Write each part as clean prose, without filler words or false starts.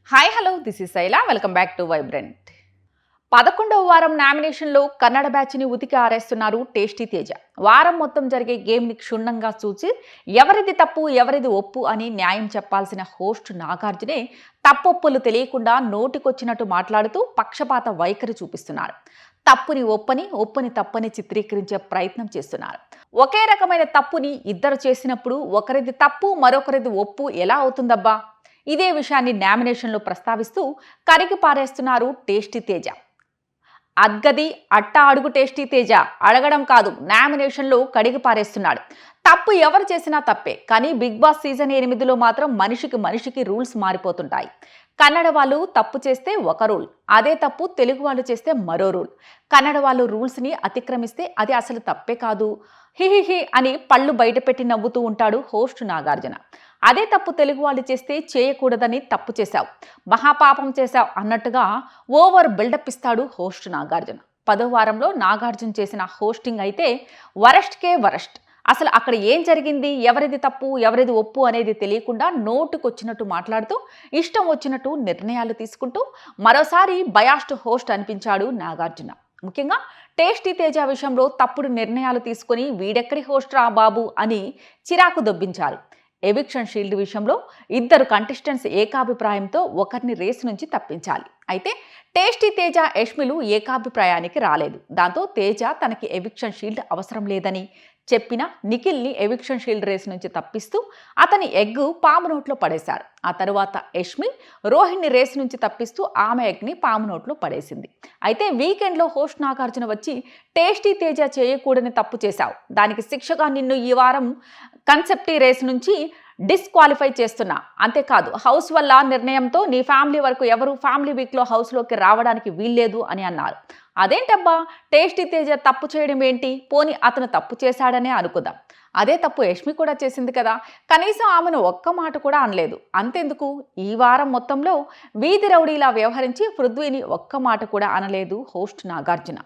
Hi hello this is Shaila welcome back to vibrant 11వ వారం నామినేషన్లో కన్నడ బ్యాచ్ని ఉతికి ఆరేస్తున్నారు టేస్టీ తేజ. వారం మొత్తం జరిగే గేమ్ని క్షుణ్ణంగా చూసి ఎవరిది తప్పు ఎవరిది ఒప్పు అని న్యాయం చెప్పాల్సిన హోస్ట్ నాగార్జునే తప్పొప్పులు తెలియకుండా నోటికొచ్చినట్టు మాట్లాడుతూ పక్షపాత వైఖరి చూపిస్తున్నారు. తప్పుని ఒప్పని ఒప్పుని తప్పని చిత్రీకరించే ప్రయత్నం చేస్తున్నారు. ఒకే రకమైన తప్పుని ఇద్దరు చేసినప్పుడు ఒకరిది తప్పు మరొకరిది ఒప్పు ఎలా అవుతుందబ్బా? ఇదే విషయాన్ని నామినేషన్లో ప్రస్తావిస్తూ కరిగి పారేస్తున్నారు టేస్టీ తేజ. అద్గది అట్టా అడుగు టేస్టీ తేజ అడగడం కాదు, నామినేషన్లో కడిగి పారేస్తున్నాడు. తప్పు ఎవరు చేసినా తప్పే, కానీ బిగ్ బాస్ సీజన్ 8లో మాత్రం మనిషికి మనిషికి రూల్స్ మారిపోతుంటాయి. కన్నడ వాళ్ళు తప్పు చేస్తే ఒక రూల్, అదే తప్పు తెలుగు వాళ్ళు చేస్తే మరో రూల్. కన్నడ వాళ్ళు రూల్స్ని అతిక్రమిస్తే అది అసలు తప్పే కాదు, హిహిహి అని పళ్ళు బయటపెట్టి నవ్వుతూ ఉంటాడు హోస్ట్ నాగార్జున. అదే తప్పు తెలుగు వాళ్ళు చేస్తే చేయకూడదని తప్పు చేశావు, మహాపాపం చేశావు అన్నట్టుగా ఓవర్ బిల్డప్ ఇస్తాడు హోస్ట్ నాగార్జున. 10వ వారంలో నాగార్జున చేసిన హోస్టింగ్ అయితే వరస్ట్కే వరస్ట్. అసలు అక్కడ ఏం జరిగింది, ఎవరిది తప్పు ఎవరిది ఒప్పు అనేది తెలియకుండా నోటుకొచ్చినట్టు మాట్లాడుతూ ఇష్టం వచ్చినట్టు నిర్ణయాలు తీసుకుంటూ మరోసారి బయాస్డ్ హోస్ట్ అనిపించాడు నాగార్జున. ముఖ్యంగా టేస్టీ తేజ విషయంలో తప్పుడు నిర్ణయాలు తీసుకుని వీడెక్కడి హోస్ట్ రా బాబు అని చిరాకు దొబ్బించారు. ఎవిక్షన్ షీల్డ్ విషయంలో ఇద్దరు కంటెస్టెంట్స్ ఏకాభిప్రాయంతో ఒకరిని రేసు నుంచి తప్పించాలి. అయితే టేస్టీ తేజ యష్మిలు ఏకాభిప్రాయానికి రాలేదు. దాంతో తేజ తనకి ఎవిక్షన్ షీల్డ్ అవసరం లేదని చెప్పిన నిఖిల్ని ఎవిక్షన్ షీల్డ్ రేస్ నుంచి తప్పిస్తూ అతని ఎగ్ పాము నోట్లో పడేశారు. ఆ తరువాత యష్మి రోహిణి రేస్ నుంచి తప్పిస్తూ ఆమె ఎగ్ని పాము నోట్లో పడేసింది. అయితే వీకెండ్లో హోస్ట్ నాగార్జున వచ్చి టేస్టీ తేజ చేయకూడని తప్పు చేశావు, దానికి శిక్షగా నిన్ను ఈ వారం కన్సెప్టీ రేస్ నుంచి డిస్క్వాలిఫై చేస్తున్నా, అంతేకాదు హౌస్ వల్ల నిర్ణయంతో నీ ఫ్యామిలీ వరకు ఎవరు ఫ్యామిలీ వీక్లో హౌస్లోకి రావడానికి వీల్లేదు అని అన్నారు. అదేంటబ్బా, టేస్టీ తేజ తప్పు చేయడం ఏంటి, పోని అతను తప్పు చేశాడనే అనుకుందాం. అదే తప్పు యష్మి కూడా చేసింది కదా, కనీసం ఆమెను ఒక్క మాట కూడా అనలేదు. అంతెందుకు, ఈ వారం మొత్తంలో వీధి రౌడీలా వ్యవహరించి పృథ్వీని ఒక్క మాట కూడా అనలేదు హోస్ట్ నాగార్జున.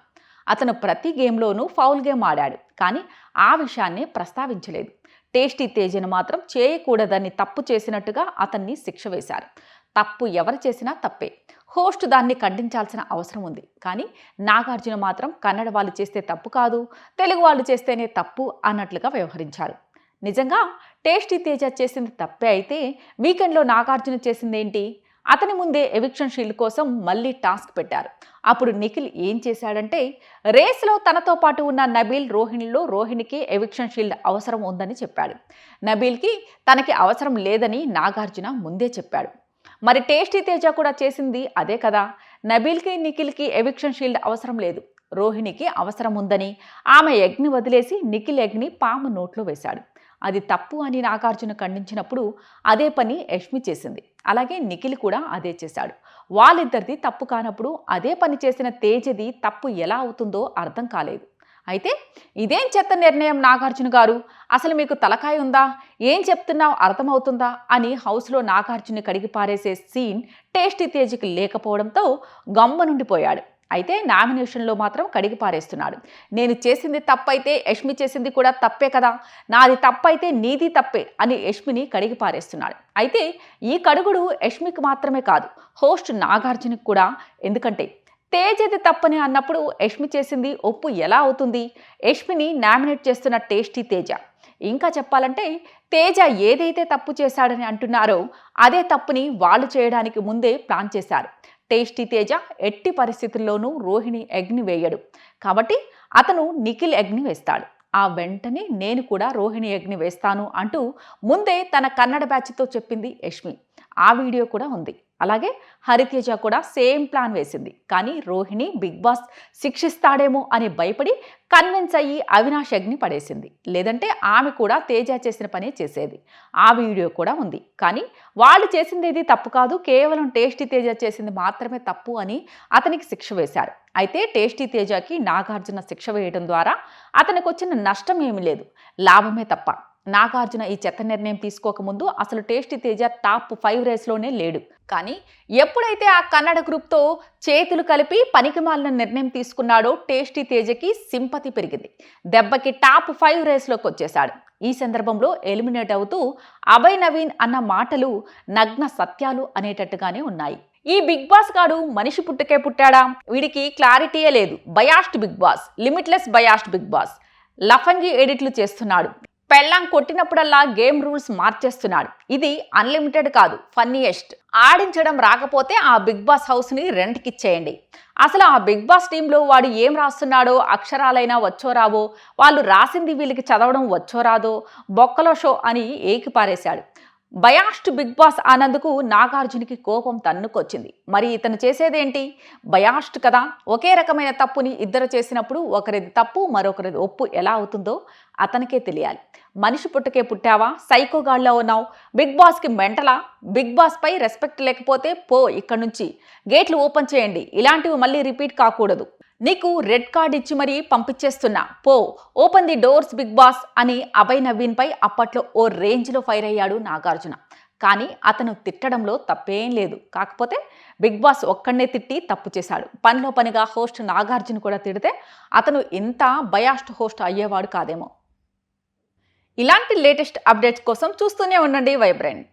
అతను ప్రతి గేమ్లోనూ ఫౌల్ గేమ్ ఆడాడు, కానీ ఆ విషయాన్ని ప్రస్తావించలేదు. టేస్టీ తేజను మాత్రం చేయకూడదని తప్పు చేసినట్టుగా అతన్ని శిక్ష వేశారు. తప్పు ఎవరు చేసినా తప్పే, హోస్ట్ దాన్ని ఖండించాల్సిన అవసరం ఉంది. కానీ నాగార్జున మాత్రం కన్నడ వాళ్ళు చేస్తే తప్పు కాదు, తెలుగు వాళ్ళు చేస్తేనే తప్పు అన్నట్లుగా వ్యవహరించారు. నిజంగా టేస్టీ తేజ చేసింది తప్పే అయితే వీకెండ్లో నాగార్జున చేసిందేంటి? అతని ముందే ఎవిక్షన్ షీల్డ్ కోసం మళ్ళీ టాస్క్ పెట్టారు. అప్పుడు నిఖిల్ ఏం చేశాడంటే, రేస్లో తనతో పాటు ఉన్న నబీల్ రోహిణిలో రోహిణికి ఎవిక్షన్ షీల్డ్ అవసరం ఉందని చెప్పాడు. నబీల్కి తనకి అవసరం లేదని నాగార్జున ముందే చెప్పాడు. మరి టేస్టీ తేజ కూడా చేసింది అదే కదా. నబీల్కి నిఖిల్కి ఎవిక్షన్ షీల్డ్ అవసరం లేదు, రోహిణికి అవసరం ఉందని ఆమె ఎగ్ని వదిలేసి నిఖిల్ ఎగ్ని పాము నోట్లో వేశాడు. అది తప్పు అని నాగార్జున ఖండించినప్పుడు అదే పని యష్మి చేసింది. అలాగే నిఖిల్ కూడా అదే చేశాడు. వాళ్ళిద్దరిది తప్పు కానప్పుడు అదే పని చేసిన తేజది తప్పు ఎలా అవుతుందో అర్థం కాలేదు. అయితే ఇదేం చెత్త నిర్ణయం నాగార్జున గారు, అసలు మీకు తలకాయ ఉందా, ఏం చెప్తున్నావు అర్థమవుతుందా అని హౌస్లో నాగార్జున కడిగి పారేసే సీన్ టేస్టీ తేజకి లేకపోవడంతో గమ్మునుండిపోయాడు. అయితే నామినేషన్లో మాత్రం కడిగి పారేస్తున్నాడు. నేను చేసింది తప్పైతే యష్మి చేసింది కూడా తప్పే కదా, నాది తప్పైతే నీది తప్పే అని యష్మిని కడిగి పారేస్తున్నాడు. అయితే ఈ కడుగుడు యష్మికి మాత్రమే కాదు, హోస్ట్ నాగార్జునకి కూడా. ఎందుకంటే తేజది తప్పని అన్నప్పుడు యష్మి చేసింది ఒప్పు ఎలా అవుతుంది? యష్మిని నామినేట్ చేస్తున్న టేస్టీ తేజ. ఇంకా చెప్పాలంటే తేజ ఏదైతే తప్పు చేశాడని అంటున్నారో అదే తప్పుని వాళ్ళు చేయడానికి ముందే ప్లాన్ చేశారు. టేస్టీ తేజ ఎట్టి పరిస్థితుల్లోనూ రోహిణి ఎగ్ని వేయడు, కాబట్టి అతను నిఖిల్ ఎగ్ని వేస్తాడు. ఆ వెంటనే నేను కూడా రోహిణి ఎగ్ని వేస్తాను అంటూ ముందే తన కన్నడ బ్యాచ్తో చెప్పింది యష్మి. ఆ వీడియో కూడా ఉంది. అలాగే హరితేజ కూడా సేమ్ ప్లాన్ వేసింది. కానీ రోహిణి బిగ్ బాస్ శిక్షిస్తాడేమో అని భయపడి కన్విన్స్ అయ్యి అవినాష్ ఎగ్ని పడేసింది. లేదంటే ఆమె కూడా తేజ చేసిన పనే చేసేది. ఆ వీడియో కూడా ఉంది. కానీ వాళ్ళు చేసింది ఏది తప్పు కాదు, కేవలం టేస్టీ తేజ చేసింది మాత్రమే తప్పు అని అతనికి శిక్ష వేశారు. అయితే టేస్టీ తేజకి నాగార్జున శిక్ష వేయడం ద్వారా అతనికి వచ్చిన నష్టం ఏమీ లేదు, లాభమే తప్ప. నాగార్జున ఈ చెత్త నిర్ణయం తీసుకోకముందు అసలు టేస్టీ తేజ టాప్ 5 రేస్లోనే లేడు. కానీ ఎప్పుడైతే ఆ కన్నడ గ్రూప్తో చేతులు కలిపి పనికిమాలిన నిర్ణయం తీసుకున్నాడో టేస్టీ తేజకి సింపతి పెరిగింది. దెబ్బకి టాప్ 5 రేస్లోకి వచ్చేశాడు. ఈ సందర్భంలో ఎలిమినేట్ అవుతూ అభయ్ నవీన్ అన్న మాటలు నగ్న సత్యాలు అనేటట్టుగానే ఉన్నాయి. ఈ బిగ్ బాస్ గాడు మనిషి పుట్టుకే పుట్టాడా? వీడికి క్లారిటీయే లేదు. Biased Big Boss, limitless biased Big Boss, లఫంగి ఎడిట్లు చేస్తున్నాడు. పెళ్ళాం కొట్టినప్పుడల్లా గేమ్ రూల్స్ మార్చేస్తున్నాడు. ఇది అన్లిమిటెడ్ కాదు, ఫన్నీయెస్ట్. ఆడించడం రాకపోతే ఆ బిగ్ బాస్ హౌస్ని రెంట్కి ఇచ్చేయండి. అసలు ఆ బిగ్ బాస్ టీంలో వాడు ఏం రాస్తున్నాడో, అక్షరాలైనా వచ్చో రావో, వాళ్ళు రాసింది వీళ్ళకి చదవడం వచ్చో రాదో, బొక్కలో షో అని ఏకిపారేశాడు. బయాస్డ్ బిగ్ బాస్ అన్నందుకు నాగార్జునకి కోపం తన్నుకొచ్చింది. మరి ఇతను చేసేదేంటి? బయాస్డ్ కదా, ఒకే రకమైన తప్పుని ఇద్దరు చేసినప్పుడు ఒకరిది తప్పు మరొకరిది ఒప్పు ఎలా అవుతుందో అతనికే తెలియాలి. మనిషి పుట్టకే పుట్టావా? సైకోగాళ్ళలో ఉన్నావు. బిగ్ బాస్కి మెంటలా? బిగ్ బాస్ పై రెస్పెక్ట్ లేకపోతే పో ఇక్కడి నుంచి. గేట్లు ఓపెన్ చేయండి. ఇలాంటివి మళ్ళీ రిపీట్ కాకూడదు. నీకు రెడ్ కార్డ్ ఇచ్చి మరీ పంపించేస్తున్నా, పో, open the doors Bigg Boss అని అభయ్ నవీన్ పై అప్పట్లో ఓ రేంజ్లో ఫైర్ అయ్యాడు నాగార్జున. కానీ అతను తిట్టడంలో తప్పేం లేదు. కాకపోతే బిగ్ బాస్ ఒక్కడనే తిట్టి తప్పు చేశాడు. పనిలో పనిగా హోస్ట్ నాగార్జున కూడా తిడితే అతను ఇంత బయాస్డ్ హోస్ట్ అయ్యేవాడు కాదేమో. ఇలాంటి లేటెస్ట్ అప్డేట్స్ కోసం చూస్తూనే ఉండండి వైబ్రెంట్.